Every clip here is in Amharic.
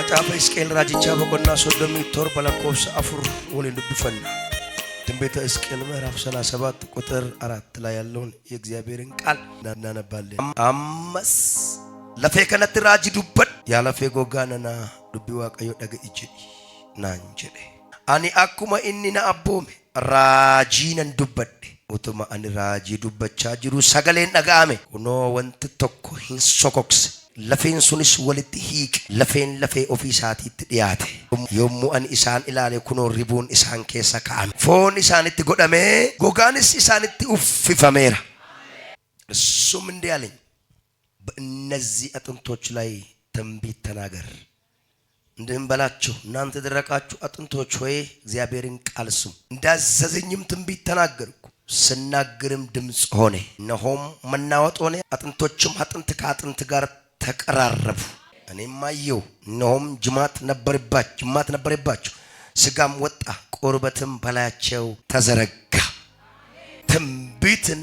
መጽሐፈ ሕዝቅኤል ራጅቻ በቆና ሶዶም ቶር በለኮብስ አፉር ወልን ድብፈና ትንቢተ ሕዝቅኤል ምዕራፍ 37 ቁጥር 4 ላይ ያለውን የእግዚአብሔርን ቃል እናነባለን። አመስ ለፌ ከነት ራጅ ዱበት ያለፌ ጎጋነና ዱቢ ዋቀዮ ደገኢጂ ናንጀለ አኒ አኩማ ኢኒና አቦሜ ራጂነን ዱበት ኡቱማ አኒ ራጂ ዱበቻ ጅሩ ሰገሌን ደጋሜ ኡኖ ወንት ቶኮ ሂንሶኮክስ lafeen sunis walitti hiiqe lafeen lafee ofii isaatiitti dhiyaate yommuu an isaan ilaale kunoo ribuun isaan keessa kaa'ame foon isaanitti godhamee gogaanis isaanitti uffifameera እሱም እንዲህ አለኝ በእነዚህ አጥንቶች ላይ ትንቢት ተናገር እንዲህም በላቸው እናንተ ደረቃችሁ አጥንቶች ሆይ እግዚአብሔርን ቃል ስሙ እንዳዘዘኝም ትንቢት ተናገርኩ ስናገርም ድምጽ ሆነ እነሆም መናወጥ ሆነ አጥንቶችም አጥንት ከአጥንት ጋር ተቀራረቡ እኔም አየሁ እነሆም ጅማት ነበረባቸው ስጋም ወጣ ቁርበትም በላያቸው ተዘረጋ ትንቢትን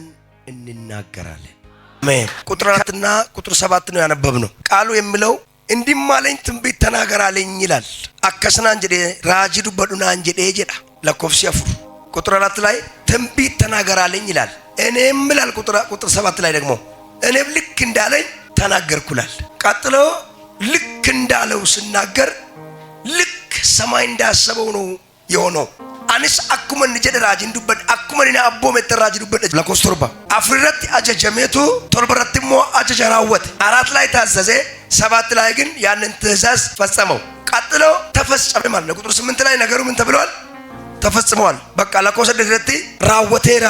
እንናገራለን አሜን ቁጥር 4 እና ቁጥር 7 ነው ያነበብነው ቃሉ የሚለው እንዲማለኝ ትንቢት ተናገራለኝ ይላል አከስና እንጀዴ ራጂ ዱበዱና እንጀዴ ጀዳ ለኮፍሲ አፉር ቁጥር 4 ላይ ትንቢት ተናገራለኝ ይላል እኔም ይላል ቁጥር 7 ላይ ደግሞ እኔም ልክ እንዳለኝ ተናገርኩላል ቀጥሎ ልክ እንዳለው ስናገር ልክ ሰማይ እንዳሰበው ነው የሆነው አንስ አኩመን ጀደራጅ እንዱበት አኩመን አቦሜ ተራጅ ዱበት ለኮስቶርባ አፍሪረት አጀጀሜቱ ቶርበረትሞ አጀጀራወት 4 ላይ ታዘዘ 7 ላይ ግን ያንን ትእዛዝ ፈጸመው ቀጥሎ ተፈጸመ ማለት ነው ቁጥር 8 ላይ ነገሩ ምን ተብሏል ተፈጽሟል በቃ ለኮሰደረቲ ራወቴራ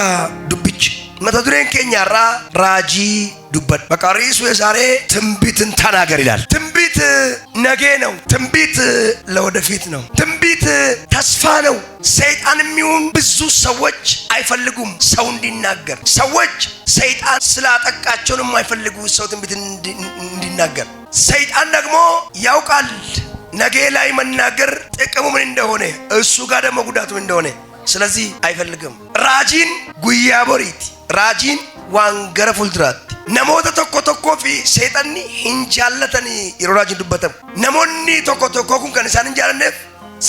ዱብች መተዱሬን ኬኛራ ራጂ ዱበት በቃሪሱ የዛሬ ትንቢትን ተናገር ይላል ትንቢት ነገ ነው ትንቢት ለወደፊት ነው ትንቢት ተስፋ ነው ሰይጣን የሚሆን ብዙ ሰዎች አይፈልጉም ሰው እንዲናገር ሰዎች ሰይጣን ስላጠቃቸው ነው የማይፈልጉ ሰው ትንቢት እንዲናገር ሰይጣን ደግሞ ያውቃል ነገ ላይ መናገር ጥቅሙ ምን እንደሆነ እሱ ጋር ደግሞ ጉዳቱ ምን እንደሆነ ስለዚህ አይፈልግም ራጂን ጉያ ቦሪት ራጂን ዋንገረ ፉልድራት ነሞተ ቶኮ ፊ ሰይጣኒ እንጃለተኒ ይሮራጅ ዱበተም ነሞኒ ቶኮ ኩን ከነሳን እንጃለነፍ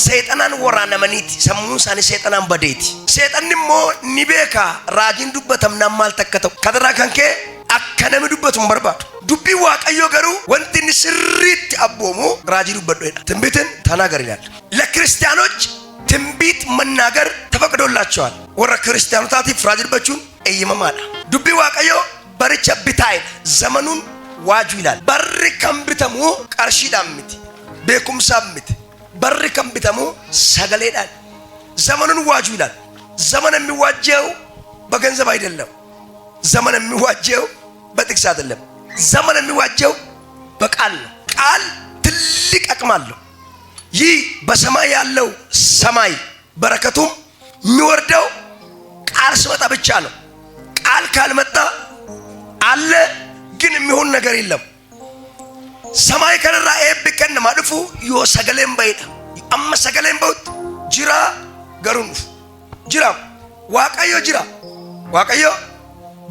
ሰይጣናን ወራነመኒት ሰሙሳኒ ሰይጣናን በዴት ሰይጣንሞ ኒቤካ ራጂን ዱበተም ናማል ተከተው ከደራ ከንከ አከነም ዱበቱም በርባቱ ዱቢ ዋቀዮ ገሩ ወንቲን ስሪት አቦሙ ራጂ ዱበዶ ትንቢትን ተናገር ይላል ለክርስቲያኖች ትንቢት መናገር ተፈቅዶላቸዋል ወራ ክርስቲያኖታቲ ፍራጅልበቹን እየመማላ ዱቢ ዋቀዮ በርቻ ቢታይ ዘመኑን ዋጁ ይላል በርከም ቢተሙ ቀርሺዳምት በኩምሳምት በርከም ቢተሙ ሰገሌዳል ዘመኑን ዋጁ ይላል ዘመን የሚዋጀው በገንዘብ አይደለም ዘመን የሚዋጀው በጥቅስ አይደለም ዘመን የሚዋጀው በቃል ነው ቃል ትልቅ አቅም አለው ይህ በሰማይ ያለው ሰማይ በረከቱም የሚወርደው ቃል ሲመጣ ብቻ ነው ቃል ካልመጣ አለ ግን የሚሆን ነገር የለም ሰማይ ከነራ ኤብከን ማድፉ ዮ ሰገሌም ባይዳ አማ ሰገሌም ባውት ጅራ ገሩንፍ ጅራ ዋቀዮ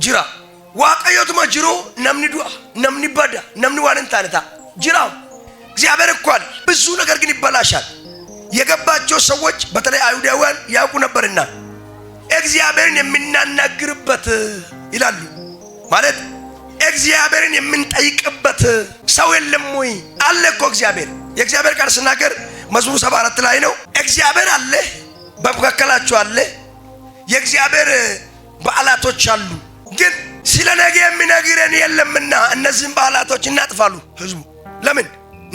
ጅራ ዋቀዮ ተማ ጅሮ ነምኒ ዱአ ነምኒ ባዳ ነምኒ ዋንን ታነታ ጅራ እግዚአብሔር እኮል ብዙ ነገር ግን ይበላሻል የገባቸው ሰዎች በተለይ አይሁዳውያን ያውቁ ነበርና እግዚአብሔርን የምናናግርበት ይላሉ ማለት እግዚአብሔርን የምንጠይቅበት ሰው የለም ወይ አለ እኮ እግዚአብሔር የእግዚአብሔር ቃል ሲናገር መዝሙር 74 ላይ ነው እግዚአብሔር አለ በመካከላቸው አለ የእግዚአብሔር በዓላቶች አሉ ግን ስለ ነገ የሚነግረን የለምና እነዚህን በዓላቶች እናጥፋሉ ህዝቡ ለምን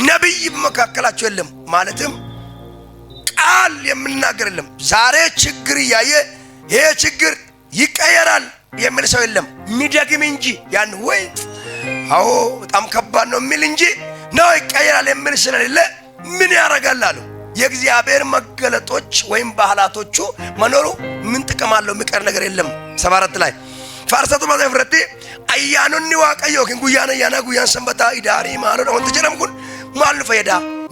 ነብይ በመካከላቸው የለም ማለትም ቃል የምናገር የለም ዛሬ ችግር ያየ ይሄ ችግር ይቀየራል የሚል ሰው የለም ሚደግም እንጂ ያን ወይ አዎ በጣም ከባድ ነው የሚል እንጂ ነው ይቀየራል የሚል ስለሌለ ምን ያረጋል አሉ የእግዚአብሔር መገለጦች ወይም ባህላቶቹ መኖሩ ምን ጥቅም አለው የሚቀር ነገር የለም 74 ላይ ፋርሰቱ ማዘፍረቲ አያኑኒ ዋቀዮ ግን ጉያና ያና ጉያን ሰንበታ ኢዳሪ ማኖ ወንት ጀረምኩን ማሉ ፈየዳ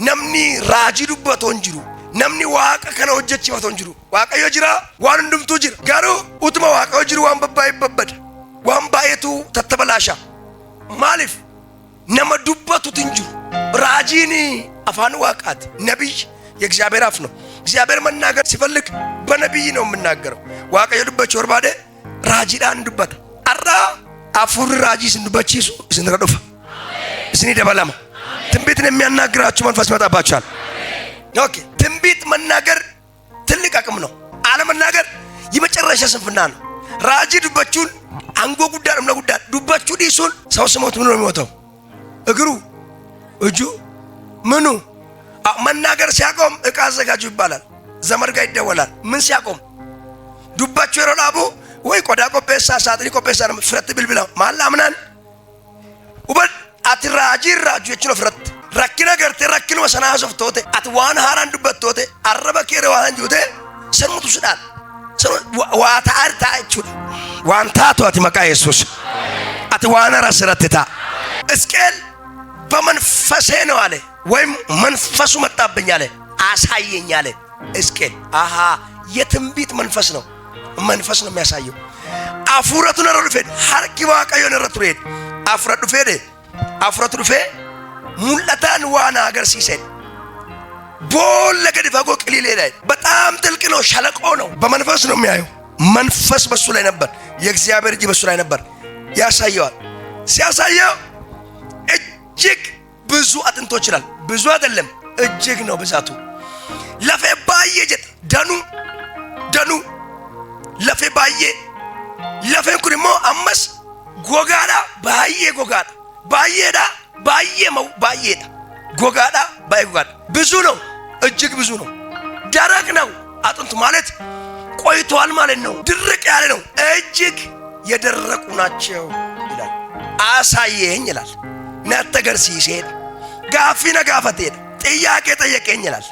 ነምኒ ራጂ ዱበቶን ጅሩ namni waaqa kana hojjechiifatu jiru waaqayyo jira waan hundumtu jira garuu utuma waaqayyo jiru waan babbaayee waan baay'eetu tattabalasha maalif nama dubbatu tinjiru raajiin አፋን ዋቃት ነብይ የእግዚአብሔር አፍ ነው። እግዚአብሔር መናገር ሲፈልግ በነብይ ነው የምናገረው። ዋቀዮ ዱበች ወርባደ ራጂዳን ዱበታ አራ አፉር ራጂ ስንዱበቺሱ ስንረዱፋ እስኒ ደበላማ ትንቢትን የሚያናግራችሁ መንፈስ መጣባችኋል። ኦኬ ትንቢት መናገር ትልቅ አቅም ነው። አለመናገር የመጨረሻ ስንፍና ነው። ራጂ ዱበቹን አንጎ ጉዳር እምለ ጉዳር ዱበቹ ዲሱን ሰው ስሞት ምን ነው የሚሞተው? እግሩ እጁ ምኑ መናገር ሲያቆም እቃ አዘጋጁ ይባላል። ዘመድ ጋር ይደወላል። ምን ሲያቆም ዱበቹ የሮላቡ ወይ ቆዳ ቆጴሳ ሳጥሪ ቆጴሳ ነው ፍረት ብልብላ ማላምናን ወበል አትራጂ ራጁ የችኖ ፍረት ረኪና ገርቴ ረኪኑ መሰናሶፍ ቶቴ አትዋን ሃራን ዱበት ቶቴ አረበ ከረ ዋን ጁቴ ሰሙቱ ስዳል ሰሩ ዋታ አርታ እቹ ዋንታቱ አትመቃ ኢየሱስ አትዋና ራስረትታ እስኬል በመንፈሴ ነው አለ ወይም መንፈሱ መጣብኝ አለ አሳየኝ አለ እስኬል አሃ የትንቢት መንፈስ ነው። መንፈስ ነው የሚያሳየው። አፉረቱ ነው ሩፌድ ሐርኪ ዋቀዮ ነው ሩፌድ አፍረዱ ፌደ አፍረቱ ሩፌ ሙላታን ዋና ሀገር ሲሰድ ቦል ለገድ ፈጎ ቅሊሌ ላይ በጣም ጥልቅ ነው፣ ሸለቆ ነው። በመንፈስ ነው የሚያየው። መንፈስ በሱ ላይ ነበር። የእግዚአብሔር እጅ በሱ ላይ ነበር። ያሳየዋል። ሲያሳየው እጅግ ብዙ አጥንቶች ይላል። ብዙ አይደለም እጅግ ነው ብዛቱ። ለፌ ባየ ጀት ደኑ ለፌ ባየ ለፌን ኩሪሞ አመስ ጎጋዳ ባየዳ ባየመው ባየዳ ጎጋዳ ባይጎጋዳ ብዙ ነው። እጅግ ብዙ ነው። ደረቅ ነው። አጥንቱ ማለት ቆይቷል ማለት ነው። ድርቅ ያለ ነው። እጅግ የደረቁ ናቸው ይላል። አሳየኝ ይላል። ነተገር ሲሄድ ጋፊና ጋፈቴ ጥያቄ ጠየቀኝ ይላል።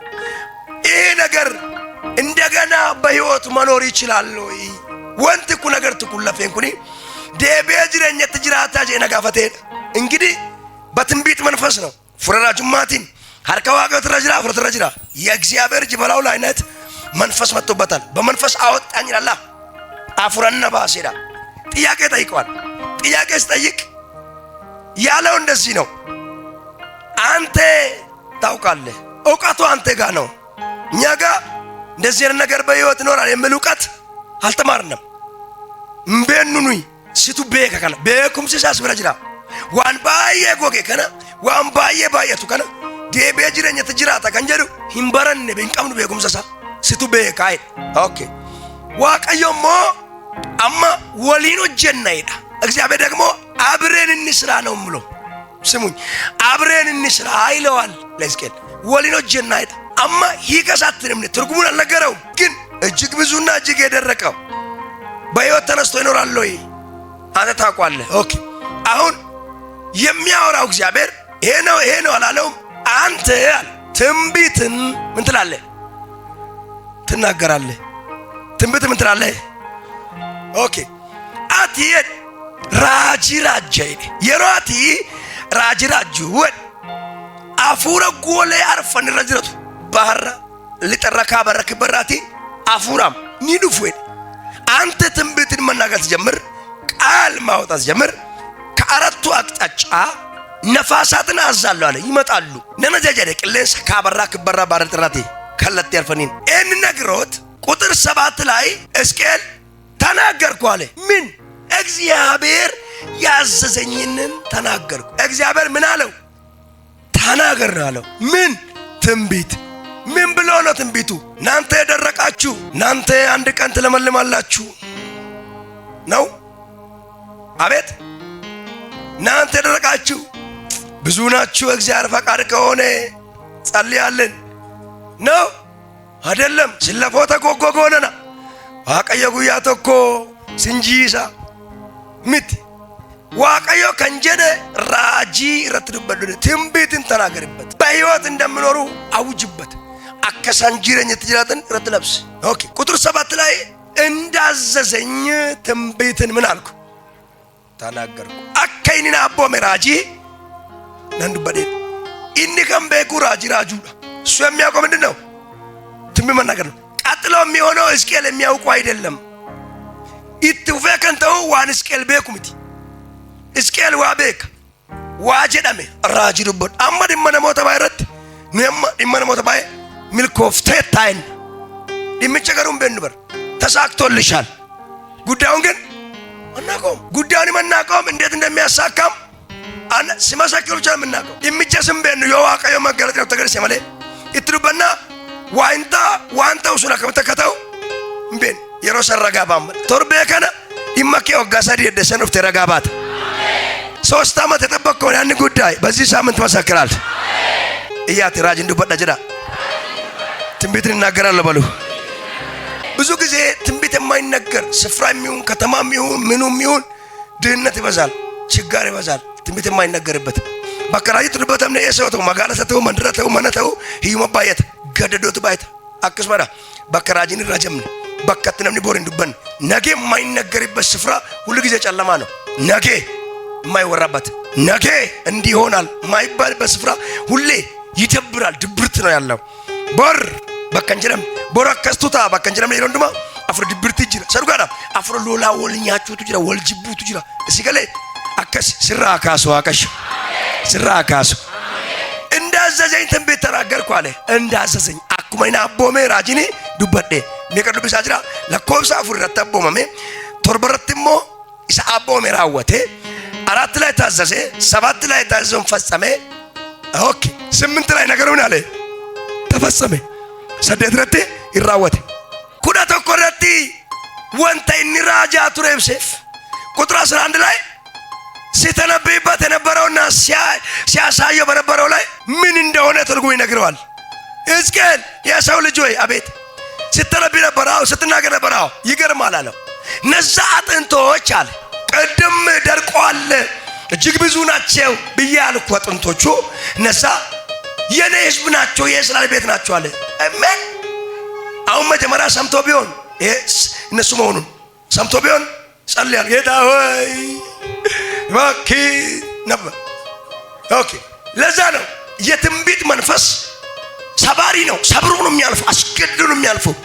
ይሄ ነገር እንደገና በህይወት መኖር ይችላል ወይ? ወንት እኮ ነገር ትኩለፈን ኩኒ ደቤ ጅረኘት ጅራታ ጀና ጋፈቴ እንግዲህ በትንቢት መንፈስ ነው። ፍረራጁማቲን ሐርካዋገው ተረጅራ ፍረተረጅራ የእግዚአብሔር ጅበላው ላይነት መንፈስ መጥቶበታል። በመንፈስ አወጣኝ ይላል። አፍረና ባሲራ ጥያቄ ጠይቋል። ጥያቄ ሲጠይቅ ያለው እንደዚህ ነው። አንተ ታውቃለህ፣ ዕውቀቱ አንተ ጋር ነው። እኛ ጋር እንደዚህ ነገር በህይወት ይኖራል የሚል ዕውቀት አልተማርንም። እምበኑኑይ ሲቱ ቤከ ከነ ቤኩም ሲሳስ ብረጅራ ዋን ባየ ጎጌ ከነ ዋን ባየ ባየቱ ከነ ደቤ ጅረኝ ተጅራታ ከንጀሩ ሂምበረን በእንቀምኑ ቤኩም ሰሳ ሲቱ ቤካይ ኦኬ ዋቀዮሞ አማ ወሊኖ ጀናይዳ እግዚአብሔር ደግሞ አብረን እንስራ ነው ምሎ ስሙኝ አብረን እንስራ አይለዋል። ለስከል ወሊኖ ጀናይዳ አማ ይከሳትንም ትርጉሙን አልነገረውም። ግን እጅግ ብዙና እጅግ የደረቀው በህይወት ተነስቶ ይኖራል ወይ አንተ ታውቃለህ? ኦኬ አሁን የሚያወራው እግዚአብሔር ይሄ ነው አላለውም። አንተ ትንቢትን ምን ትላለህ? ትናገራለህ። ትንቢት ምን ትላለህ? ኦኬ አትየ ራጂራጀይ የሮቲ ራጂራጁ ወድ አፉረ ጎለ አርፈን ረጅረቱ ባህራ ለተረካ በረክ በራቲ አፉራም ኒዱፍዌድ አንተ ትንቢትን መናገር ጀምር፣ ቃል ማውጣት ጀምር። ከአራቱ አቅጣጫ ነፋሳትን አዛለሁ አለ ይመጣሉ። ነነጃጀደ ቅሌንስ ካበራ ክበራ ባረጥራቴ ከለት ያርፈኒን እን ነግሮት ቁጥር 7 ላይ እስኬል ተናገርኩ አለ። ምን እግዚአብሔር ያዘዘኝን ተናገርኩ። እግዚአብሔር ምን አለው? ተናገር አለው። ምን ትንቢት ምን ብሎ ነው ትንቢቱ? እናንተ የደረቃችሁ እናንተ አንድ ቀን ትለመልማላችሁ ነው። አቤት እናንተ የደረቃችሁ ብዙ ናችሁ። እግዚአብሔር ፈቃድ ከሆነ ጸልያለን ነው አይደለም። ስለፎተ ጎጎጎነና ዋቀዮ ጉያ ተኮ ሲንጂሳ ምት ዋቀዮ ከንጀደ ራጂ ረትዱበዱ ትንቢትን ተናገርበት። በህይወት እንደምኖሩ አውጅበት። አከሳንጂረኝ ትጅራትን ረትለብስ ኦኬ ቁጥር 7 ላይ እንዳዘዘኝ ትንቢትን ምን አልኩ? ተናገርኩ። አከይኒና አቦ መራጂ ነንዱበደ ኢኒ ከምቤኩ ራጂ እሱ የሚያውቀው ምንድነው? ትንቢት መናገር ነው። ቀጥሎ የሚሆነው እስኬል የሚያውቁ አይደለም። ኢትውፈ ከንተው ዋን እስኬል ቤኩምቲ እስኬል ዋቤክ ዋጀዳሜ ራጂ ዱቦድ አመድ መነሞተ ባይረት ነማ ዲመነ ሞተ ባይ ሚልኮፍቴ ታይን ዲምቸገሩን በንበር ተሳክቶልሻል። ጉዳዩን ግን አናቆም። ጉዳዩን መናቆም እንዴት እንደሚያሳካም አነ ሲመሰክሩ ጀም እናቆም። ዲምቸስም በኑ የዋቀዮ መገለጥ ነው ተገርሰ ማለ ይትሉበና ዋንታ ውሱና ከተከተው እምበን የሮሰ ረጋባም ቶርቤ ከነ ይመከ ወጋሳዲ ደሰነፍ ተረጋባት 3 ዓመት የተጠበቀው ያን ጉዳይ በዚህ ሳምንት መሰክራል። እያት ራጅ እንድበዳ ጀዳ ትንቢት እናገራለሁ በሉ። ብዙ ጊዜ ትንቢት የማይነገር ስፍራ የሚሆን ከተማ የሚሆን ምኑም ይሁን ድህነት ይበዛል፣ ችጋር ይበዛል። ትንቢት የማይነገርበት በከራይ ትርበተም ነው የሰውተው ማጋለሰተው መንድረተው መነተው ህይወ ባየት ገደዶት ባየት አክስመራ በከራጅን ረጀም በከትነም ሊቦር እንዱበን ነገ የማይነገርበት ስፍራ ሁሉ ጊዜ ጨለማ ነው። ነገ የማይወራበት ነገ እንዲሆናል የማይባልበት ስፍራ ሁሌ ይደብራል፣ ድብርት ነው ያለው። ቦር በከንጀረም ቦር አከስቱታ በከንጀረም ነው እንደማ አፍሮ ድብርት ይጅራ ሰሩጋዳ አፍሮ ሎላ ወልኛቹ ትጅራ ወልጅቡ ትጅራ እሲገለ አከስ ስራ አካሱ አከሽ ስራ አካሱ እንዳዘዘኝ ትንቢት ተናገርኩ አለ። እንዳዘዘኝ አኩማይና አቦሜ ራጂኒ ዱበዴ ሚቀዱ ቢሳጅራ ለኮብሳ አፍሮ ረተቦመሜ ቶርበረትሞ ኢሳ አቦሜ ራወቴ 4 ላይ ታዘዘ 7 ላይ ታዘዘውን ፈጸመ። ኦኬ 8 ላይ ነገሩን አለ ተፈጸመ። ሰደትረቴ ይራወቴ ኩዳ ተቆረቲ ወንተ ንራጃ ቱሬብሴፍ ቁጥር 11 ላይ ሲተነብይበት የነበረውና ሲያሳየው በነበረው ላይ ምን እንደሆነ ትርጉም ይነግረዋል። ሕዝቅኤል የሰው ልጅ ሆይ አቤት ስትነብይ ነበረው ስትናገር ነበረው ይገርማል አለው። እነዛ አጥንቶች አለ ቀደም ደርቀዋል እጅግ ብዙ ናቸው ብዬ አልኩ። አጥንቶቹ እነዛ የኔ ሕዝብ ናቸው የእስራኤል ቤት ናቸው አለ። አሜን። አሁን መጀመሪያ ሰምቶ ቢሆን እነሱ መሆኑን ሰምቶ ቢሆን ጸልያል። ጌታ ሆይ ባኪ ነበር። ኦኬ ለዛ ነው የትንቢት መንፈስ ሰባሪ ነው። ሰብሮ ነው የሚያልፈው፣ አስገድዶ ነው የሚያልፈው።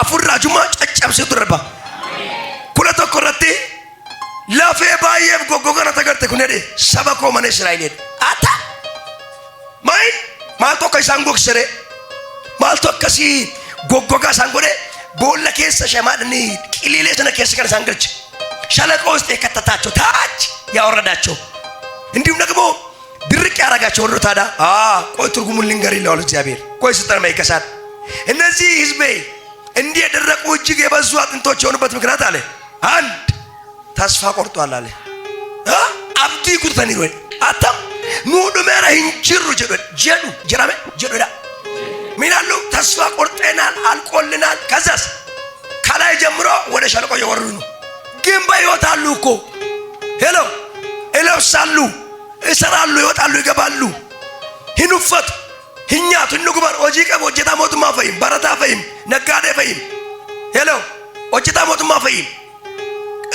አፉራጁማ ጨጨብሰ ተረባ ኩለቶ ኮረቴ ለፌ ባየብ ጎጎገና ተገርተ ኩነዴ ሰበኮ ማነ እስራኤል አታ ማይ ማልቶ ከሳንጎክ ሰሬ ማልቶ ከሲ ጎጎጋ ሳንጎዴ ቦለ ከሰ ሸማድኒ ቂሊሌ ተነ ከሰ ከነ ሳንገች ሸለቆ ውስጥ የከተታቸው ታች ያወረዳቸው እንዲሁም ደግሞ ድርቅ ያረጋቸው ወሮ ታዳ ቆይ ትርጉሙን ልንገር ይላል እግዚአብሔር። ቆይ ስጠር ማይከሳት እነዚህ ህዝቤ እንዲህ የደረቁ እጅግ የበዙ አጥንቶች የሆኑበት ምክንያት አለ አንድ ተስፋ ቆርጧል አለ። አብዲ ጉርተኒ ወይ አታም ኑዱ መራ እንጅሩ ጀዱ ጀራበ ጀዱዳ ሚላሉ ተስፋ ቆርጠናል፣ አልቆልናል። ከዛስ ከላይ ጀምሮ ወደ ሸለቆ እየወረዱ ነው። ግን በሕይወት አሉ እኮ ሄሎ እለብሳሉ፣ እሰራሉ፣ ይወጣሉ፣ ይገባሉ። ሂኑፈት ህኛት ንጉበር ኦጂቀ ወጀታ ሞቱማ ፈይም በረታ ፈይም ነጋዴ ፈይም ሄሎ ወጀታ ሞቱማ ፈይም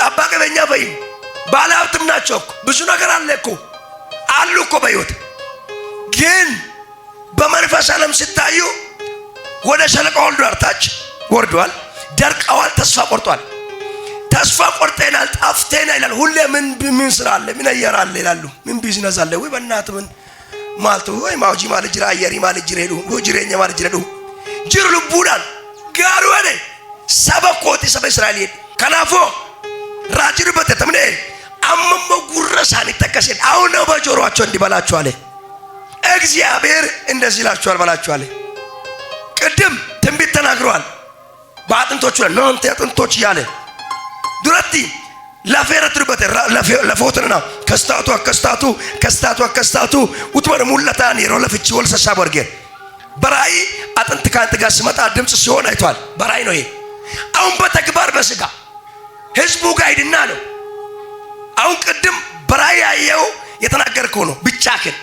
አባቀበኛ ፈይም ባለሀብትም ናቸው እኮ ብዙ ነገር አለ እኮ አሉ እኮ በሕይወት ግን በመንፈስ ዓለም ሲታዩ ወደ ሸለቆ ወርዷል፣ ደርቀዋል፣ ተስፋ ቆርጧል። ተስፋ ቆርጠናል፣ ጣፍተናል ይላል። ሁሌ ምን ስራ አለ ምን አየር አለ ይላሉ። ምን ቢዝነስ አለ ወይ በእናት ምን ማልቶ ወይ ማውጂ ማለት ጅራ አየሪ ማለት ጅሬዱ ወይ ጅሬኛ ማለት ጅሬዱ ጅሩ ልቡዳን ጋር ወደ ሰበኮቲ ሰበ እስራኤል ከናፎ ራጅሩ በተተምነ አመሞ ጉረሳን ይተከሰል አሁን ነው በጆሮአቸው እንዲበላቸው አለ እግዚአብሔር። እንደዚህ ይላችኋል በላችሁ አለ። ቅድም ትንቢት ተናግሯል በአጥንቶቹ ላይ ነው አጥንቶች ያለ ዱረቲ ለፈረትሩ በተራ ለፎተና ከስታቱ ውትወር ሙለታን ይሮለፍቺ ወልሰሳ ወርጌ በራይ አጥንት ካንተ ጋር ሲመጣ ድምጽ ሲሆን አይቷል። በራይ ነው ይሄ። አሁን በተግባር በስጋ ህዝቡ ጋር ሄድና ነው። አሁን ቅድም በራይ ያየው የተናገርከው ነው ብቻክን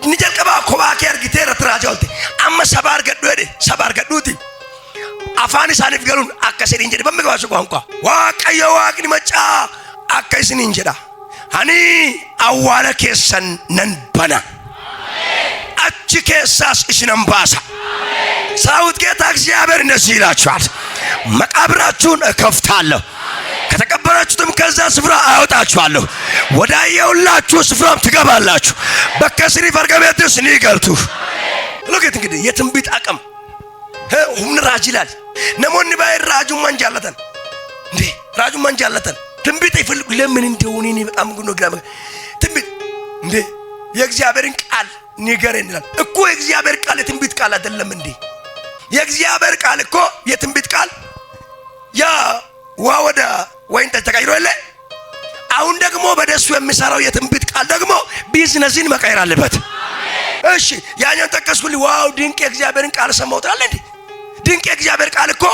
ንጀልቀባ ኮባኬ አርጊቴ ረትራጃውቲ አማ ሰባር ገዱቲ አፋን ሳንፍ ገሉን አከሰሪ እንጀደ በመግባሱ ቋንቋ ዋቀየ ዋቅኒ መጫ አከይስኒ እንጀዳ ሃኒ አዋለ ከሰን ነንበና አቺ ከሳስ እስነምባሳ ሰራዊት ጌታ እግዚአብሔር እንደዚህ ይላችኋል፣ መቃብራችሁን እከፍታለሁ፣ ከተቀበራችሁትም ከዛ ስፍራ አወጣችኋለሁ፣ ወዳየውላችሁ ስፍራም ትገባላችሁ። በከስሪ ፈርገቤትስ ንይገልቱ ለከት እንግዲህ የትንቢት አቅም ሁን ራጅ ይላል ነሞን ባይ ራጁ ማንጃለተን እንዴ ራጁ ማንጃለተን ትንቢት ይፈልጉ ለምን እንደሆነ እኔ በጣም ጉኖ ግራ ትንቢት እንዴ የእግዚአብሔርን ቃል ንገረን ይላል እኮ የእግዚአብሔር ቃል የትንቢት ቃል አይደለም እንዴ የእግዚአብሔር ቃል እኮ የትንቢት ቃል ያ ዋወዳ ወይን ተቀይሮ የለ አሁን ደግሞ በደሱ የሚሰራው የትንቢት ቃል ደግሞ ቢዝነስን መቀየር አለበት እሺ ያኛን ተከስኩል ዋው ድንቅ የእግዚአብሔርን ቃል ሰማውታል እንዴ ድንቅ የእግዚአብሔር ቃል እኮ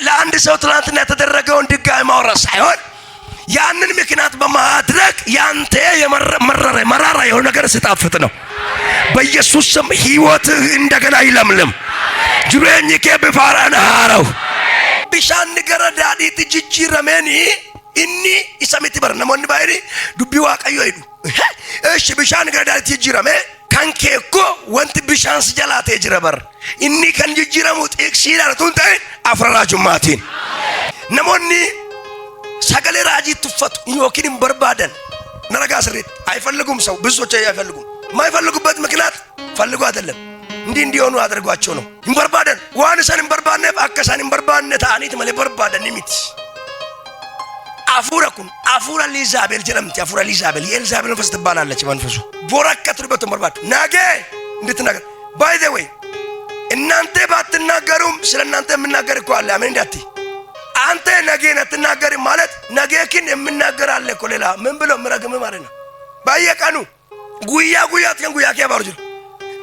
ለአንድ ሰው ትላንትና የተደረገውን ድጋሚ ማውራት ሳይሆን ያንን ምክንያት በማድረግ ያንተ መራራ የሆነ ነገር ሲጣፍጥ ነው በኢየሱስ ስም ህይወት እንደገና ይለምልም ጅሬኝከ በፋራን ሃራው ቢሻን ገረዳዲ ትጅጅረመኒ ኢኒ ኢሰሚት በር ነሞን ባይሪ ዱቢ ዋቀዮ ይዱ እሺ ቢሻን ገረዳዲ ትጅጅረመ ካንኬኮ ወንት ቢሻንስ ጀላቴ ጅረበር ኢኒ ከንጅጅረሙ ጥቅሲላ ቱንተ አፍራራጁ ማቲን ነሞኒ ሰገለ ራጂ ትፈቱ ይወኪንም በርባደን ነረጋ ስሪት አይፈልጉም ሰው ብዙዎች አይፈልጉም ማይፈልጉበት ምክንያት ፈልጉ አይደለም እንዲሆኑ አድርጓቸው ነው እንበርባደን ዋንሰን በርባነ አከሳን በርባነ ታኒት መለ በርባደን ንሚት አፉራኩን አፉራ ሊዛቤል ጀለምት አፉራ ሊዛቤል የኤልዛቤል መንፈስ ትባላለች መንፈሱ ቦራከቱበት በርባድ ናገ እንድትናገር ባይ ዘ ዌይ እናንተ ባትናገሩም ስለናንተ የምናገር እኮ አለ አሜን እንዳትይ አንተ ነገን አትናገር ማለት ነገኪን የምናገር አለ እኮ ሌላ ምን ብሎ ምረግም ማለት ነው ባየቀኑ ጉያ ከባርጁ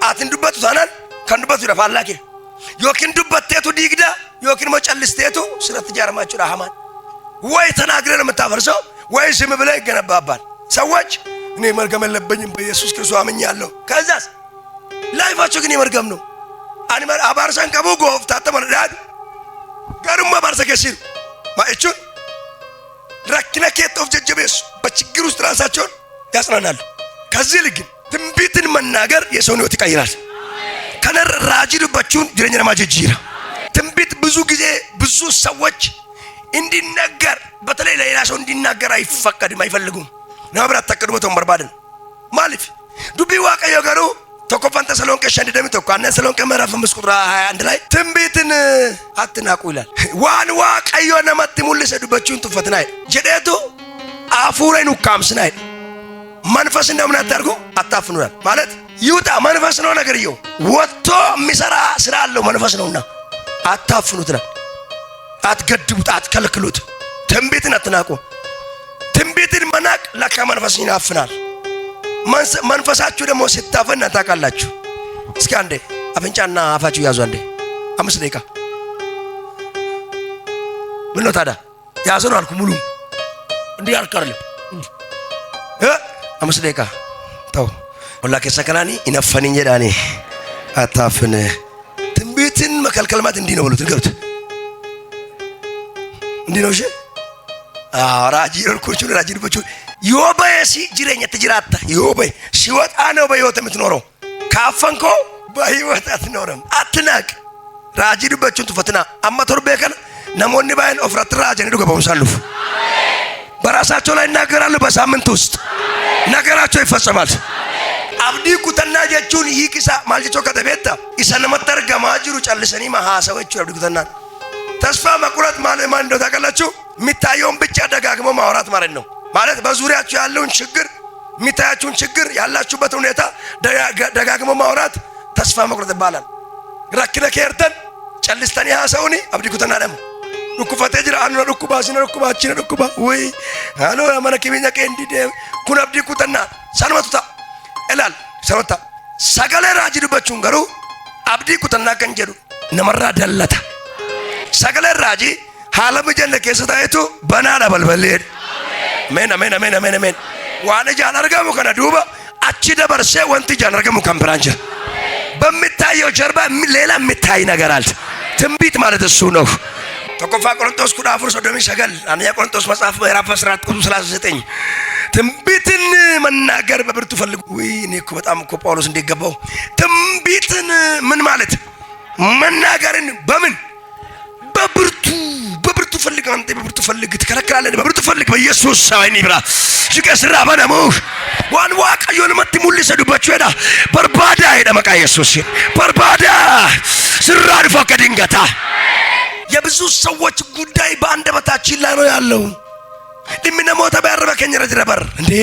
አትንዱበት ታናል ከንዱበት ይረፋላከ ዮኪን ዱበቴቱ ዲግዳ ዮኪን መጨልስቴቱ ስለተጃርማችሁ ረሃማን ወይ ተናግረን መታፈርሰው ወይ ስም ብለ ይገነባባል ሰዎች እኔ መርገም የለብኝም በኢየሱስ ክርስቶስ አምኛለሁ ከዛስ ላይፋቸው ግን የመርገም ነው አንመር አባርሰን ከቡ ጎፍታ ተመረዳድ ጋሩማ ባርሰከሲር ማእቹን ረክነከት ኦፍ ጀጀቤስ በችግር ውስጥ ራሳቸውን ያጽናናሉ ከዚህ ልግ ትንቢትን መናገር የሰውን ህይወት ይቀይራል ከነር ራጂዱ በቹን ጅረኛ ማጀጂራ ትንቢት ብዙ ጊዜ ብዙ ሰዎች እንዲናገር በተለይ ለሌላ ሰው እንዲናገር አይፈቀድም አይፈልጉም ነብራት ተቀድሞ ተንበርባደን ማለፍ ዱቢ ዋቀዮ ጋሩ ተቆፋን ተሰሎንቄ ሸንደም ተቆአነ ተሰሎንቄ ምዕራፍ 5 ቁጥር 21 ላይ ትንቢትን አትናቁ ይላል ዋን ዋቀዮ ነመት ሙልሰ ዱበቹን ትፈትናይ ጀዴቱ አፉረኑ ካምስናይ መንፈስ እንደምን አታርጉ አታፍኑናል ማለት ይውጣ መንፈስ ነው ነገርየው ወጥቶ የሚሰራ ስራ አለው መንፈስ ነውና አታፍኑት ነው አትገድቡት አትከልክሉት ትንቢትን አትናቁ ትንቢትን መናቅ ለካ መንፈስን ያፍናል መንፈሳችሁ ደግሞ ሲታፈን ታውቃላችሁ እስኪ አንዴ አፍንጫና አፋችሁ ያዙ አንዴ 5 ደቂቃ ምን ነው ታዲያ ያዙን አልኩ ሙሉ እንዲህ አልቀርልም 5 ደቂቃ ተው ወላከ ሰከናኒ ይነፈንኝ ዳኒ አታፍን ትንቢትን መከልከል ማለት እንዲህ ነው ብሉት ገብት እንዲህ ነው እሺ ራጂ እርኩቹ ራጂ ልበቹ ዮባሲ ጅረኛ ተጅራታ ዮባይ ሲወጣ ነው በህይወት የምትኖረው ካፈንኮ በህይወት አትኖርም አትናቅ ራጂ ልበቹን ትፈትና አማቶር በከን ነሞኒ ባይን ኦፍራት ራጂ ነው ገባው ሳሉፍ በራሳቸው ላይ እናገራሉ በሳምንት ውስጥ ነገራቸው ይፈጸማል አብዲ ኩተና ጀቹን ይቂሳ ማልጆ ከተቤታ ይሰነመተር ገማጅሩ ጨልሰኒ ማሃሰዎቹ አብዲ ኩተና ተስፋ መቁረጥ ማለት ማን እንደው ታውቃላችሁ ሚታየውን ብቻ ደጋግሞ ማውራት ማለት ነው ማለት በዙሪያችሁ ያለውን ችግር ሚታያችሁን ችግር ያላችሁበት ሁኔታ ደጋግሞ ማውራት ተስፋ መቁረጥ ይባላል ረክነ ከርተን ጨልስተኒ ሃሰውኒ አብዲ ኩተና ደም ዱኩፈቴ ጅራ አኑ ዱኩባሲነ ዱኩባቺነ ዱኩባ ወይ አሎ አመነከሚኛ ከእንዲደ ኩን አብዲ ኩተና ሰንመቱታ እላል ሰሮታ ሰገለ ራጂ ዱበቹን ገሩ አብዲ ኩተና ከንጀዱ ነመራ ደለታ ሰገለ ራጂ ሐለም ጀነ ከሰታይቱ በናዳ በልበልሄድ አሜን አሜን አሜን አሜን አሜን ዋነ ጃን አርጋሙ ከነ ዱባ አቺ ደበርሴ ወንቲ ጃን አርጋሙ ካምፕራንጀ በሚታየው ጀርባ ሌላ የሚታይ ነገር አለ ትንቢት ማለት እሱ ነው ተቆፋ ቆሮንቶስ ኩዳፍር ሶዶሚ ሰገል አንያ ቆሮንቶስ መጽሐፍ ምዕራፍ 14 ቁጥር 39 ትንቢትን መናገር በብርቱ ፈልጉ ወይ እኔ እኮ በጣም እኮ ጳውሎስ እንደገባው ትንቢትን ምን ማለት መናገርን በምን በብርቱ ፈልግ አንተ በብርቱ ፈልግ ትከለክላለህ በብርቱ ፈልግ በኢየሱስ ሳይኒ ብራ ሲከስራ በነሙ ዋን ዋቀዮን መት ሙልሰ ዱባችሁ ሄዳ በርባዳ ሄዳ መቃ ኢየሱስ በርባዳ ስራድ ፈቀድንገታ የብዙ ሰዎች ጉዳይ በአንደበታችን ላይ ነው ያለው ድምነ ሞተ በረበ ከኝረ ድረበር እንዴ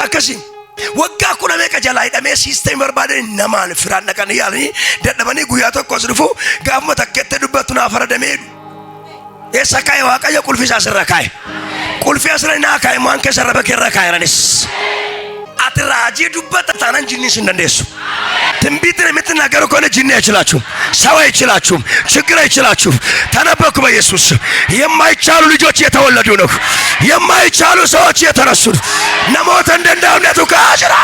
አከሲ ወጋ ኩለሜ ከጀላይ ደሜ ሲስተም በርባደ ነማን ፍራን ነቀን ያለኒ ደደበኒ ጉያቶ ቆስልፉ ጋሞ ተከተ ዱበቱና ፈረደሜ የሰካይ ዋቀየ ቁልፊሳ ሰረካይ ቁልፊ አስረና ካይ ማን ከሰረበ ከረካይ ረንስ አትራጂ ዱበት ታናን ጂኒስ እንደነሱ ትንቢትን የምትናገሩ ከሆነ ጂኒ አይችላችሁም ሰው አይችላችሁም ችግር አይችላችሁም ተነበኩ በኢየሱስ የማይቻሉ ልጆች የተወለዱ ነው የማይቻሉ ሰዎች የተነሱ ነሞተ እንደንዳውነቱ ካጅራ